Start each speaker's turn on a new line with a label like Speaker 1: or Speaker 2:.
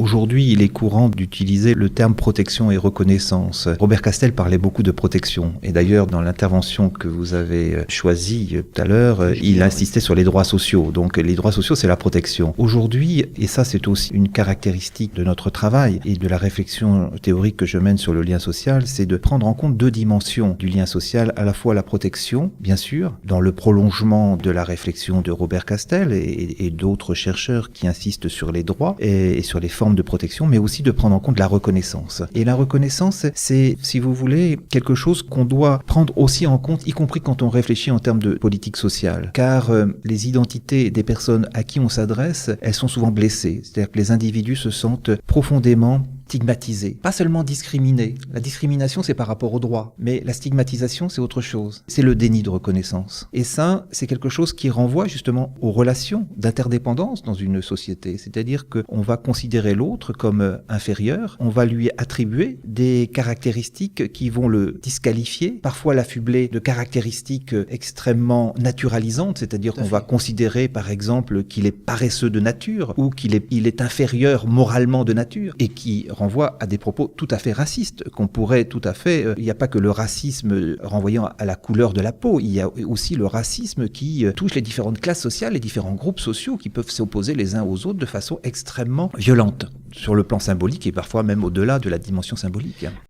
Speaker 1: Aujourd'hui, il est courant d'utiliser le terme protection et reconnaissance. Robert Castel parlait beaucoup de protection. Et d'ailleurs, dans l'intervention que vous avez choisie tout à l'heure, il insistait sur les droits sociaux. Donc, les droits sociaux, c'est la protection. Aujourd'hui, et ça, c'est aussi une caractéristique de notre travail et de la réflexion théorique que je mène sur le lien social, c'est de prendre en compte deux dimensions du lien social, à la fois la protection, bien sûr, dans le prolongement de la réflexion de Robert Castel et d'autres chercheurs qui insistent sur les droits et sur les formes de protection, mais aussi de prendre en compte la reconnaissance. Et la reconnaissance, c'est, si vous voulez, quelque chose qu'on doit prendre aussi en compte, y compris quand on réfléchit en termes de politique sociale. Car les identités des personnes à qui on s'adresse, elles sont souvent blessées. C'est-à-dire que les individus se sentent profondément stigmatisés, pas seulement discriminés. La discrimination, c'est par rapport au droit, mais la stigmatisation, c'est autre chose. C'est le déni de reconnaissance. Et ça, c'est quelque chose qui renvoie justement aux relations d'interdépendance dans une société. C'est-à-dire qu'on va considérer l'autre comme inférieur, on va lui attribuer des caractéristiques qui vont le disqualifier, parfois l'affubler de caractéristiques extrêmement naturalisantes, c'est-à-dire qu'on va considérer par exemple qu'il est paresseux de nature ou qu'il est inférieur moralement de nature et qui renvoie à des propos tout à fait racistes, qu'on pourrait tout à fait... il n'y a pas que le racisme renvoyant à la couleur de la peau, il y a aussi le racisme qui touche les différentes classes sociales, les différents groupes sociaux qui peuvent s'opposer les uns aux autres de façon extrêmement violente, sur le plan symbolique et parfois même au-delà de la dimension symbolique.